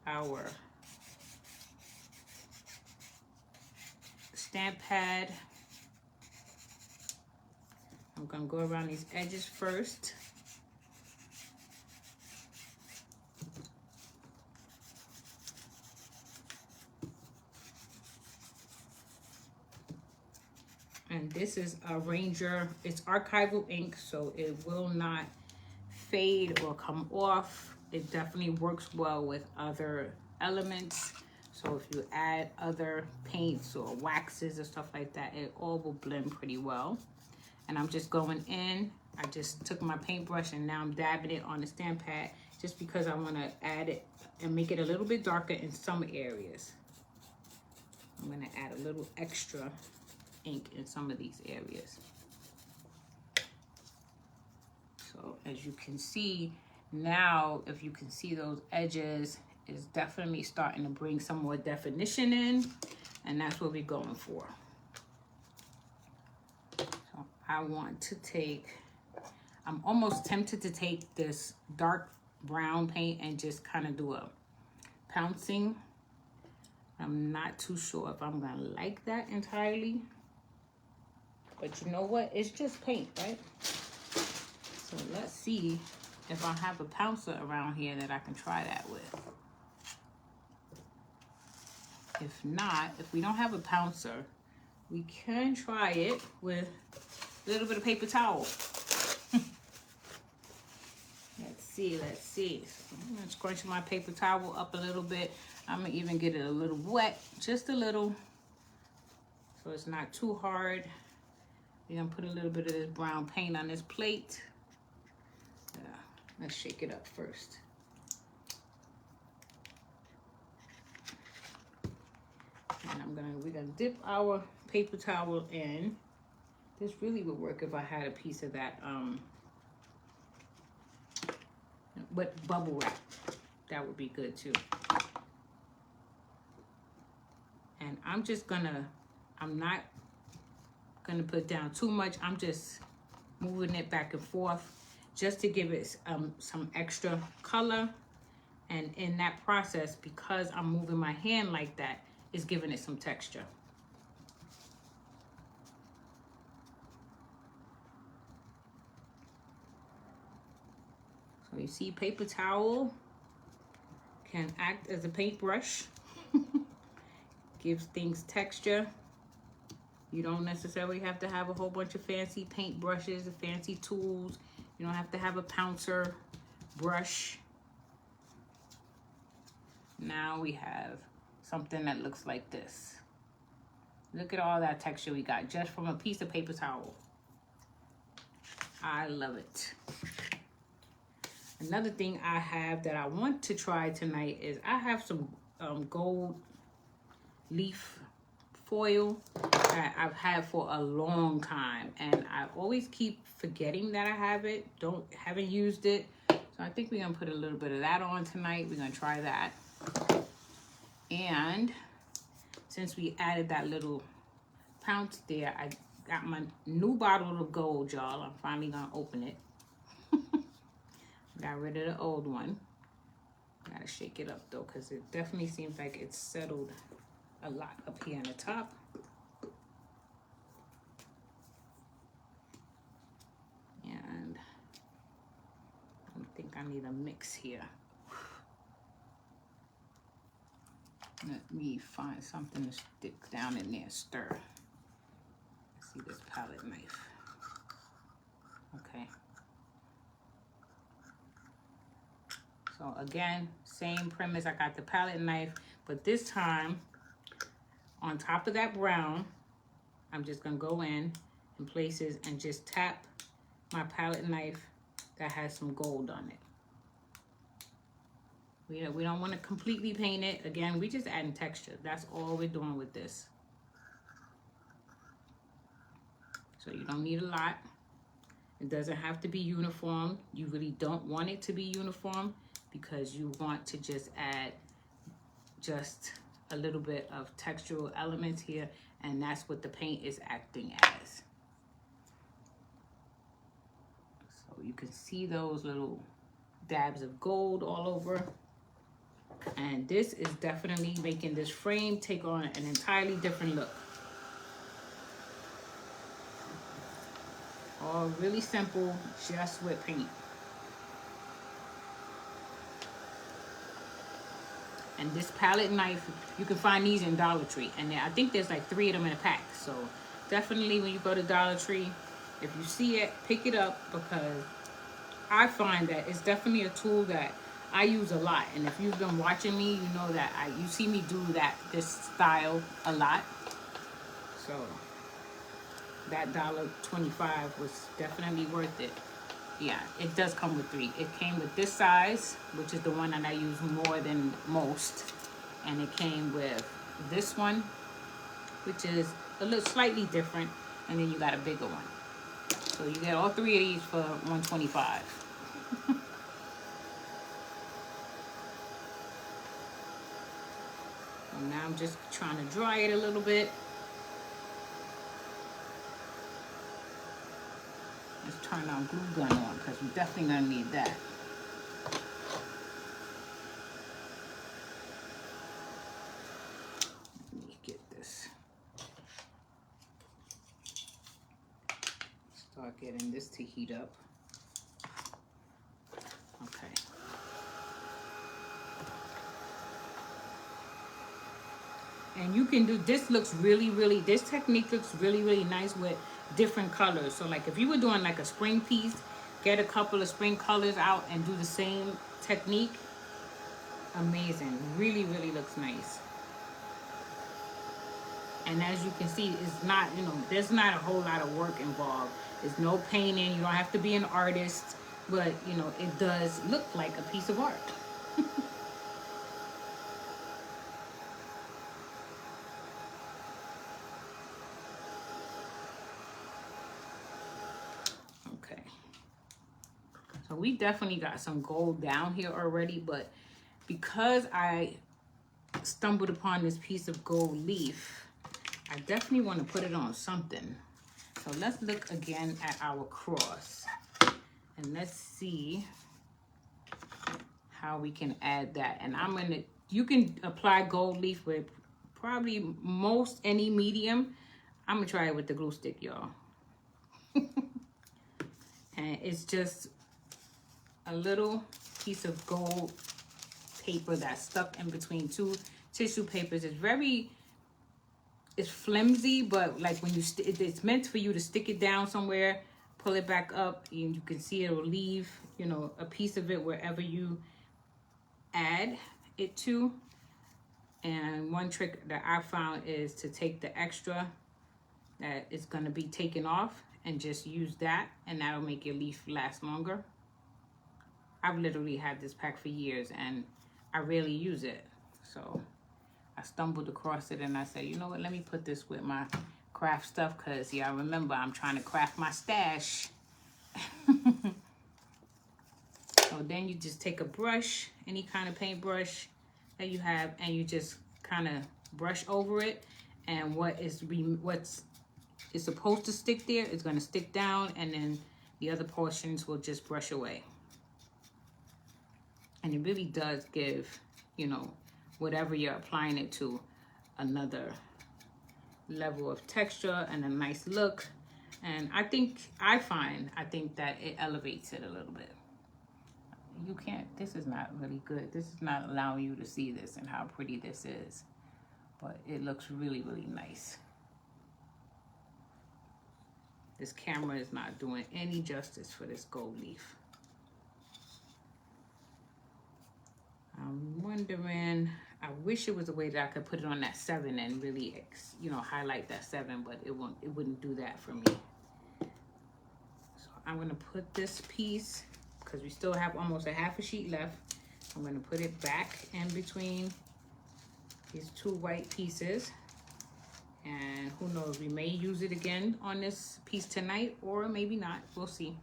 our stamp pad. I'm gonna go around these edges first. And this is a Ranger, it's archival ink, so it will not fade or come off. It definitely works well with other elements. So if you add other paints or waxes or stuff like that, it all will blend pretty well. And I'm just going in. I just took my paintbrush and now I'm dabbing it on the stamp pad, just because I want to add it and make it a little bit darker in some areas. I'm going to add a little extra ink in some of these areas. So as you can see now, if you can see those edges, it's definitely starting to bring some more definition in, and that's what we're going for. So I want to take, I'm almost tempted to take this dark brown paint and just kind of do a pouncing. I'm not too sure if I'm gonna like that entirely, but you know what? It's just paint, right? So let's see if I have a pouncer around here that I can try that with. If not, if we don't have a pouncer, we can try it with a little bit of paper towel. Let's see. So I'm gonna scrunch my paper towel up a little bit. I'm gonna even get it a little wet, just a little, so it's not too hard. We're gonna put a little bit of this brown paint on this plate. Let's shake it up first. And we're gonna dip our paper towel in. This really would work if I had a piece of that with bubble wrap. That would be good too. And I'm not gonna put down too much. I'm just moving it back and forth just to give it some extra color. And in that process, because I'm moving my hand like that, it's giving it some texture. So you see, paper towel can act as a paintbrush. Gives things texture. You don't necessarily have to have a whole bunch of fancy paint brushes, fancy tools. You don't have to have a pouncer brush. Now we have something that looks like this. Look at all that texture we got just from a piece of paper towel. I love it. Another thing I have that I want to try tonight is I have some gold leaf foil that I've had for a long time, and I always keep forgetting that I have it. Haven't used it. So I think we're gonna put a little bit of that on tonight. We're gonna try that. And since we added that little pounce there, I got my new bottle of gold, y'all. I'm finally gonna open it. Got rid of the old one. Gotta shake it up though, because it definitely seems like it's settled a lot up here on the top. And I think I need a mix here. Let me find something to stick down in there, stir. Let's see this palette knife. Okay. So again, same premise. I got the palette knife, but this time on top of that brown, I'm just gonna go in places and just tap my palette knife that has some gold on it. We don't want to completely paint it. Again, we just adding texture. That's all we're doing with this. So you don't need a lot. It doesn't have to be uniform. You really don't want it to be uniform because you want to just add just a little bit of textural elements here, and that's what the paint is acting as. So you can see those little dabs of gold all over. And this is definitely making this frame take on an entirely different look. All really simple, just with paint. And this palette knife, you can find these in Dollar Tree. And I think there's like 3 of them in a pack. So definitely when you go to Dollar Tree, if you see it, pick it up, because I find that it's definitely a tool that I use a lot. And if you've been watching me, you know that you see me do this style a lot. So that $1.25 was definitely worth it. Yeah, it does come with 3. It came with this size, which is the one that I use more than most. And it came with this one, which is a little slightly different. And then you got a bigger one. So you get all 3 of these for $1.25. And now I'm just trying to dry it a little bit. Let's turn our glue gun on, because we're definitely gonna need that. Let me get this. Start getting this to heat up. And you can do, this looks really, this technique looks really nice with different colors. So like if you were doing like a spring piece, get a couple of spring colors out and do the same technique. Amazing. Really looks nice. And as you can see, it's not, there's not a whole lot of work involved. There's no painting. You don't have to be an artist. But, it does look like a piece of art. Okay. So we definitely got some gold down here already. But because I stumbled upon this piece of gold leaf, I definitely want to put it on something. So let's look again at our cross. And let's see how we can add that. And you can apply gold leaf with probably most any medium. I'm gonna try it with the glue stick, y'all. And it's just a little piece of gold paper that's stuck in between two tissue papers. It's flimsy, but like when it's meant for you to stick it down somewhere, pull it back up, and you can see it will leave, a piece of it wherever you add it to. And one trick that I found is to take the extra that is going to be taken off and just use that, and that'll make your leaf last longer. I've literally had this pack for years and I rarely use it. So I stumbled across it and I said, you know what, let me put this with my craft stuff, because y'all remember I'm trying to craft my stash. So then you just take a brush, any kind of paintbrush that you have, and you just kind of brush over it, and what's supposed to stick there is going to stick down, and then the other portions will just brush away. And it really does give, whatever you're applying it to, another level of texture and a nice look. And I think that it elevates it a little bit. You can't, this is not really good. This is not allowing you to see this and how pretty this is. But it looks really nice. This camera is not doing any justice for this gold leaf. I'm wondering, I wish it was a way that I could put it on that 7 and really, highlight that 7, but it wouldn't do that for me. So I'm gonna put this piece, because we still have almost a half a sheet left. I'm gonna put it back in between these two white pieces. And who knows, we may use it again on this piece tonight, or maybe not, we'll see.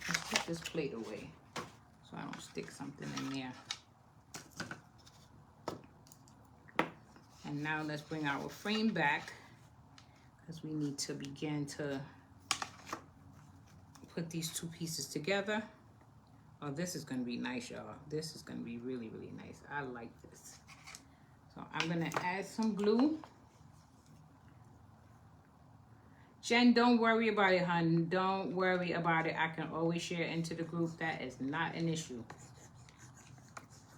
Let's put this plate away so I don't stick something in there. And now let's bring our frame back, because we need to begin to put these two pieces together. Oh, this is gonna be nice, y'all. This is gonna be really nice. I like this. So I'm gonna add some glue. Jen, don't worry about it, hon. Don't worry about it. I can always share into the group. That is not an issue.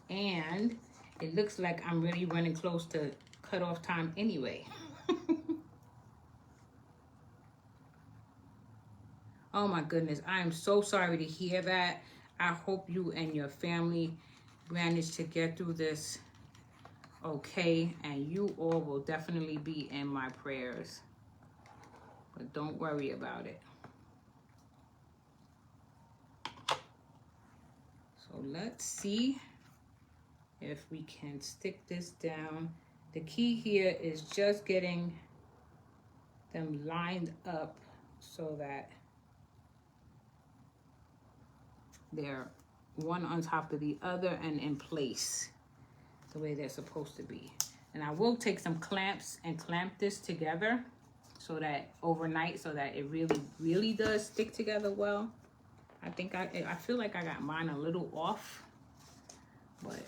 And it looks like I'm really running close to cutoff time anyway. Oh my goodness, I am so sorry to hear that. I hope you and your family manage to get through this okay, and you all will definitely be in my prayers. But don't worry about it. So let's see if we can stick this down. The key here is just getting them lined up so that they're one on top of the other and in place the way they're supposed to be. And I will take some clamps and clamp this together so that overnight, so that it really does stick together well. I think I feel like I got mine a little off, but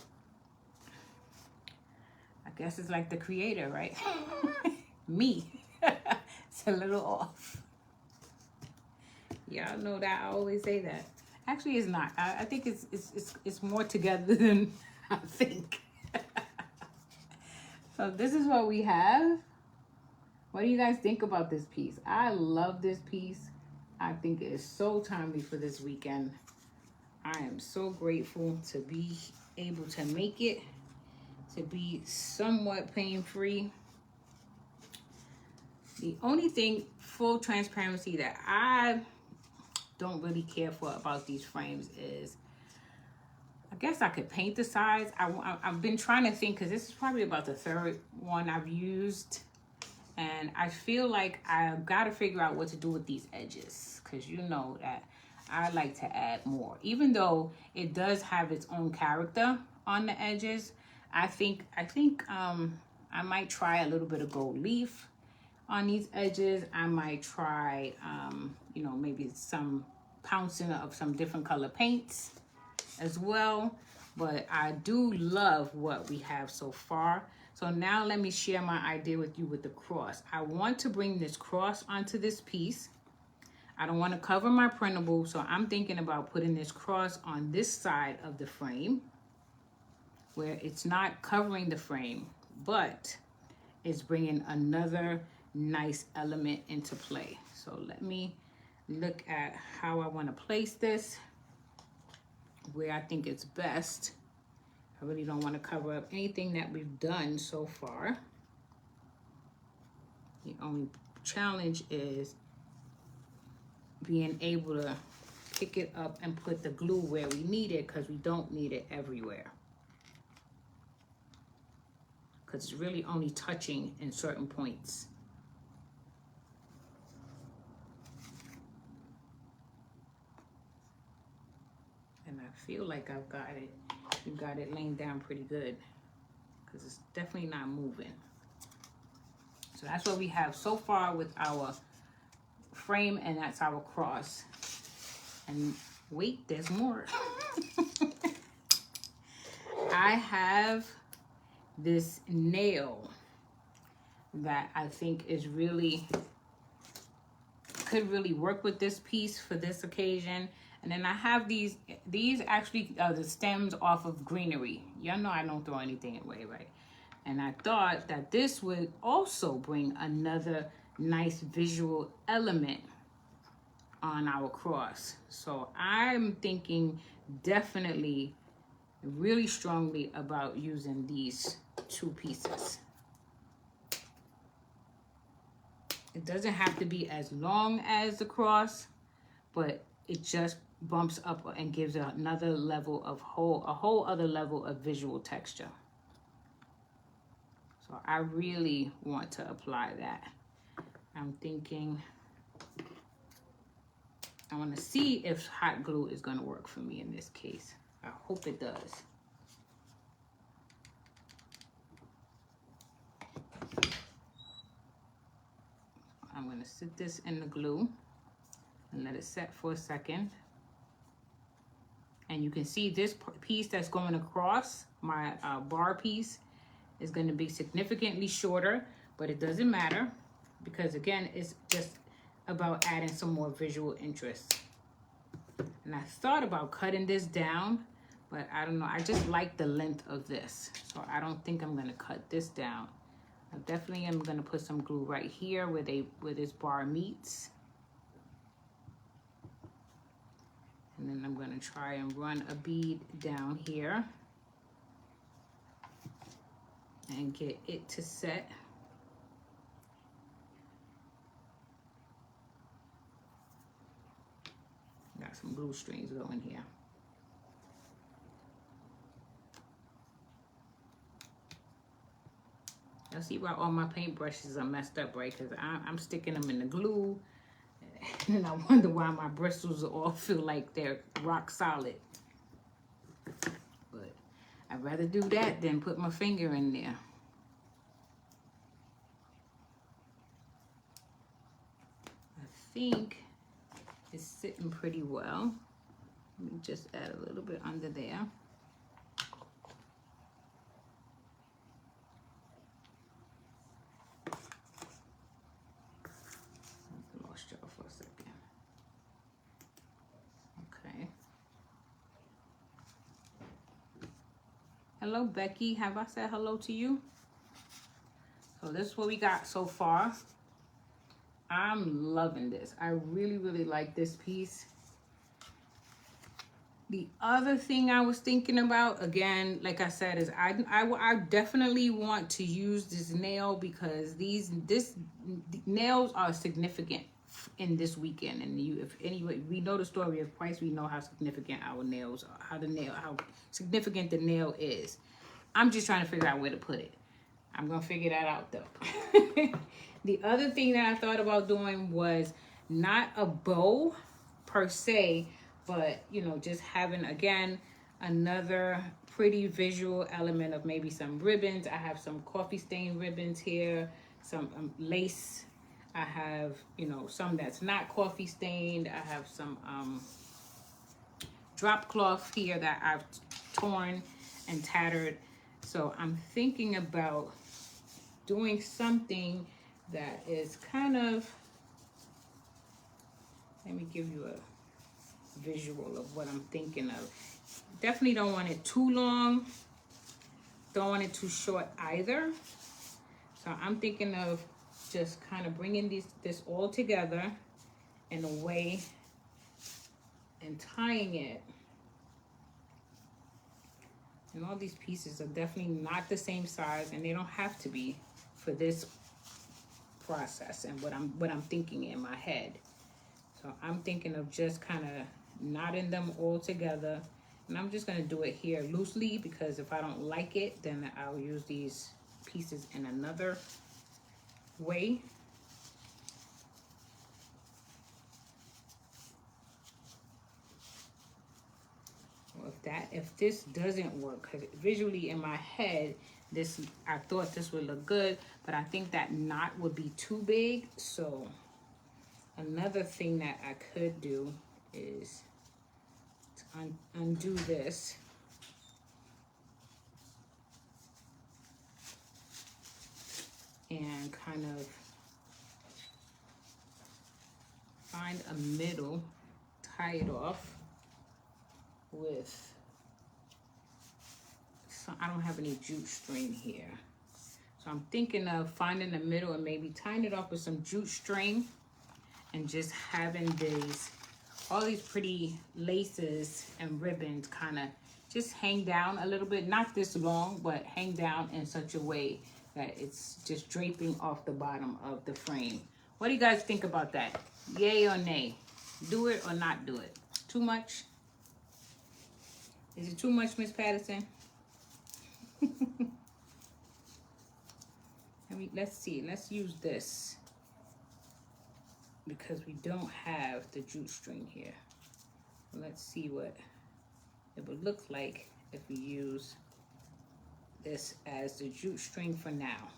I guess it's like the creator, right? Me. It's a little off. Y'all know that I always say that. Actually, it's not. I think it's more together than I think. So this is what we have. What do you guys think about this piece? I love this piece. I think it is so timely for this weekend. I am so grateful to be able to make it, to be somewhat pain-free. The only thing, full transparency, that I don't really care for about these frames is, I guess I could paint the sides. I've been trying to think, because this is probably about the third one I've used. And I feel like I've got to figure out what to do with these edges, because you know that I like to add more. Even though it does have its own character on the edges, I think I might try a little bit of gold leaf on these edges. I might try, you know, maybe some pouncing of some different color paints as well. But I do love what we have so far. So now let me share my idea with you with the cross. I want to bring this cross onto this piece. I don't want to cover my printable, so I'm thinking about putting this cross on this side of the frame where it's not covering the frame, but it's bringing another nice element into play. So let me look at how I want to place this, where I think it's best. I really don't want to cover up anything that we've done so far. The only challenge is being able to pick it up and put the glue where we need it, because we don't need it everywhere. Because it's really only touching in certain points. And I feel like I've got it. You got it laying down pretty good, because it's definitely not moving. So that's what we have so far with our frame, and that's our cross. And wait, there's more. I have this nail that I think is really, could really work with this piece for this occasion. And then I have these actually are the stems off of greenery. Y'all know I don't throw anything away, right? And I thought that this would also bring another nice visual element on our cross. So I'm thinking definitely really strongly about using these two pieces. It doesn't have to be as long as the cross, but it just bumps up and gives another level of a whole other level of visual texture. So I really want to apply that. I'm thinking, I want to see if hot glue is going to work for me in this case. I hope it does. I'm going to sit this in the glue and let it set for a second. And you can see this piece that's going across, my bar piece, is going to be significantly shorter, but it doesn't matter, because again, it's just about adding some more visual interest. And I thought about cutting this down, but I don't know, I just like the length of this, so I don't think I'm going to cut this down. I definitely am going to put some glue right here where this bar meets. And then I'm going to try and run a bead down here and get it to set. Got some glue strings going here. You'll see why all my paintbrushes are messed up, right? Because I'm sticking them in the glue. And I wonder why my bristles all feel like they're rock solid. But I'd rather do that than put my finger in there. I think it's sitting pretty well. Let me just add a little bit under there. Lost y'all for a second. Okay. Hello, Becky. Have I said hello to you? So this is what we got so far. I'm loving this. I really, really like this piece. The other thing I was thinking about, again, like I said, is I definitely want to use this nail because these nails are significant in this weekend. And if anyway, we know the story of Christ, we know how significant our nails are, how significant the nail is. I'm just trying to figure out where to put it. I'm gonna figure that out though. The other thing that I thought about doing was not a bow per se, but you know, just having again another pretty visual element of maybe some ribbons. I have some coffee stain ribbons here, some lace. I have, you know, some that's not coffee stained. I have some drop cloth here that I've torn and tattered. So I'm thinking about doing something that is kind of, let me give you a visual of what I'm thinking of. Definitely don't want it too long. Don't want it too short either. So I'm thinking of just kind of bringing this all together in a way and tying it. And all these pieces are definitely not the same size, and they don't have to be for this process and what I'm thinking in my head. So I'm thinking of just kind of knotting them all together, and I'm just going to do it here loosely because if I don't like it, then I'll use these pieces in another way. If this doesn't work, because visually in my head, I thought this would look good, but I think that knot would be too big. So another thing that I could do is to undo this. And kind of find a middle, tie it off with, I don't have any jute string here. So I'm thinking of finding the middle and maybe tying it off with some jute string and just having all these pretty laces and ribbons kind of just hang down a little bit, not this long, but hang down in such a way that it's just draping off the bottom of the frame. What do you guys think about that? Yay or nay? Do it or not do it? Too much? Is it too much, Miss Patterson? Let's see. Let's use this because we don't have the jute string here. Let's see what it would look like if we use this as the jute string for now.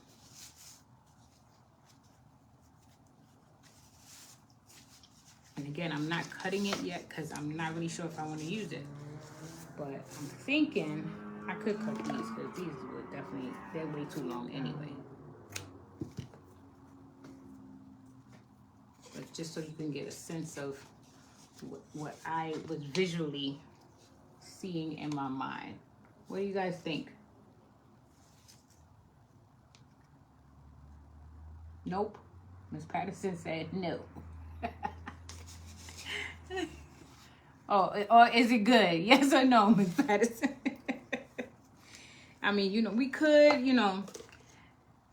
And again, I'm not cutting it yet because I'm not really sure if I want to use it. But I'm thinking I could cut these because these would definitely, they're way too long anyway. But just so you can get a sense of what I was visually seeing in my mind. What do you guys think? Nope. Miss Patterson said no. Oh, or is it good? Yes or no, Miss Patterson? I mean, you know, we could, you know.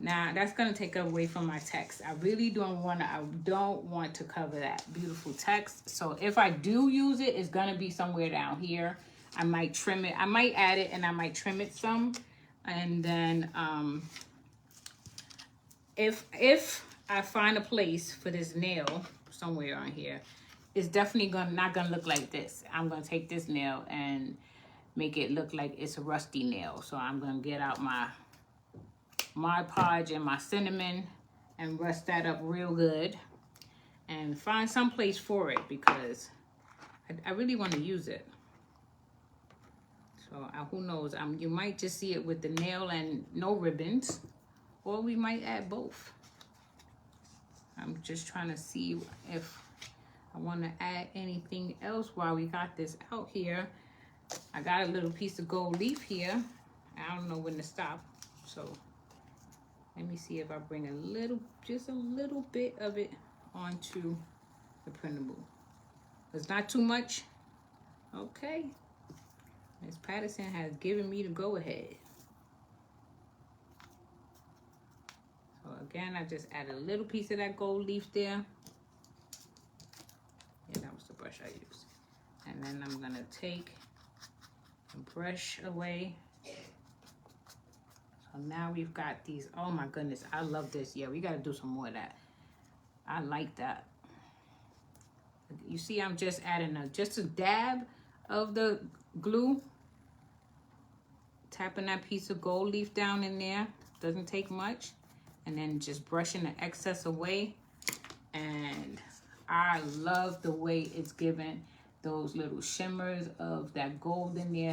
Now, that's going to take away from my text. I really don't want to cover that beautiful text. So if I do use it, it's going to be somewhere down here. I might trim it. I might add it and I might trim it some. And then if I find a place for this nail somewhere on here, it's definitely not going to look like this. I'm going to take this nail and make it look like it's a rusty nail. So I'm going to get out my Mod Podge and my cinnamon and rust that up real good and find some place for it because I really want to use it. So who knows, you might just see it with the nail and no ribbons, or we might add both. I'm just trying to see if I want to add anything else while we got this out here. I got a little piece of gold leaf here. I don't know when to stop, so Let me see if I bring a little, just a little bit of it onto the printable. It's not too much. Okay. Miss Patterson has given me the go ahead. So again, I just added a little piece of that gold leaf there. Yeah, that was the brush I used. And then I'm gonna take and brush away. So now we've got these, oh my goodness, I love this. Yeah, we gotta do some more of that. I like that. You see, I'm just adding just a dab of the glue. Tapping that piece of gold leaf down in there. Doesn't take much. And then just brushing the excess away. And I love the way it's given those little shimmers of that gold in there.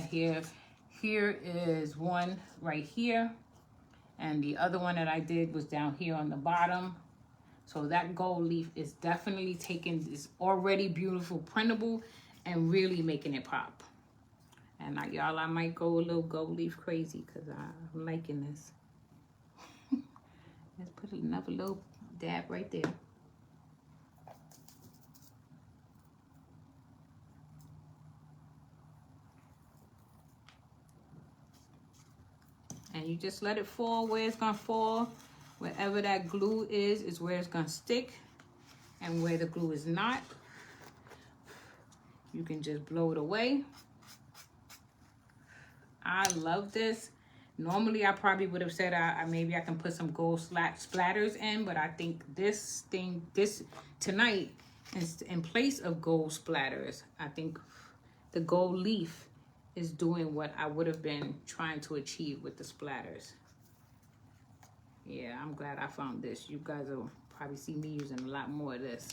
Here is one right here. And the other one that I did was down here on the bottom. So that gold leaf is definitely taking this already beautiful printable and really making it pop. And y'all, I might go a little gold leaf crazy because I'm liking this. Let's put another little dab right there. And you just let it fall where it's gonna fall. Wherever that glue is where it's gonna stick. And where the glue is not, you can just blow it away. I love this. Normally I probably would have said maybe I can put some gold splatters in, but I think this tonight, in place of gold splatters, I think the gold leaf is doing what I would have been trying to achieve with the splatters. Yeah, I'm glad I found this. You guys will probably see me using a lot more of this.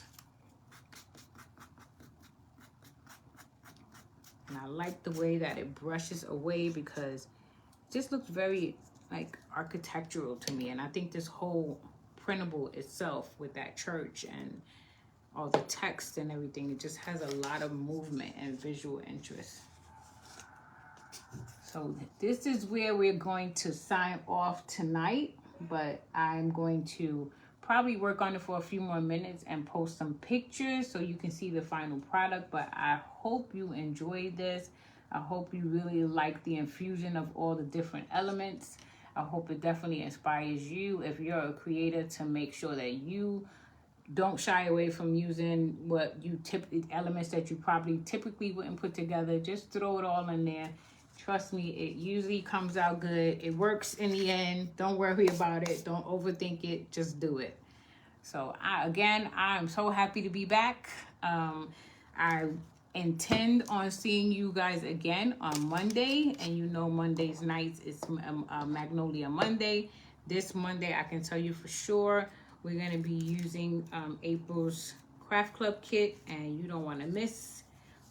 And I like the way that it brushes away because it just looks very like architectural to me. And I think this whole printable itself with that church and all the text and everything, it just has a lot of movement and visual interest. So this is where we're going to sign off tonight. But I'm going to probably work on it for a few more minutes and post some pictures so you can see the final product. But I hope you enjoyed this. I hope you really like the infusion of all the different elements. I hope it definitely inspires you, if you're a creator, to make sure that you don't shy away from using elements that you probably typically wouldn't put together. Just throw it all in there. Trust me, it usually comes out good. It works in the end. Don't worry about it. Don't overthink it. Just do it. So I'm so happy to be back. I intend on seeing you guys again on Monday. And you know Mondays nights is Magnolia Monday. This Monday, I can tell you for sure, we're going to be using April's Craft Club kit. And you don't want to miss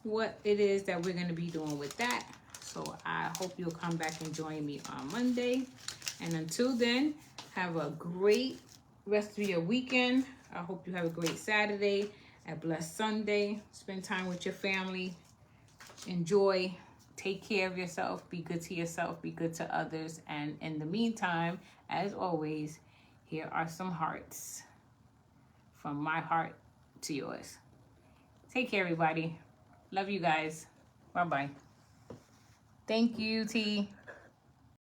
what it is that we're going to be doing with that. So I hope you'll come back and join me on Monday. And until then, have a great rest of your weekend. I hope you have a great Saturday, a blessed Sunday. Spend time with your family. Enjoy. Take care of yourself. Be good to yourself. Be good to others. And in the meantime, as always, here are some hearts. From my heart to yours. Take care, everybody. Love you guys. Bye-bye. Thank you, T.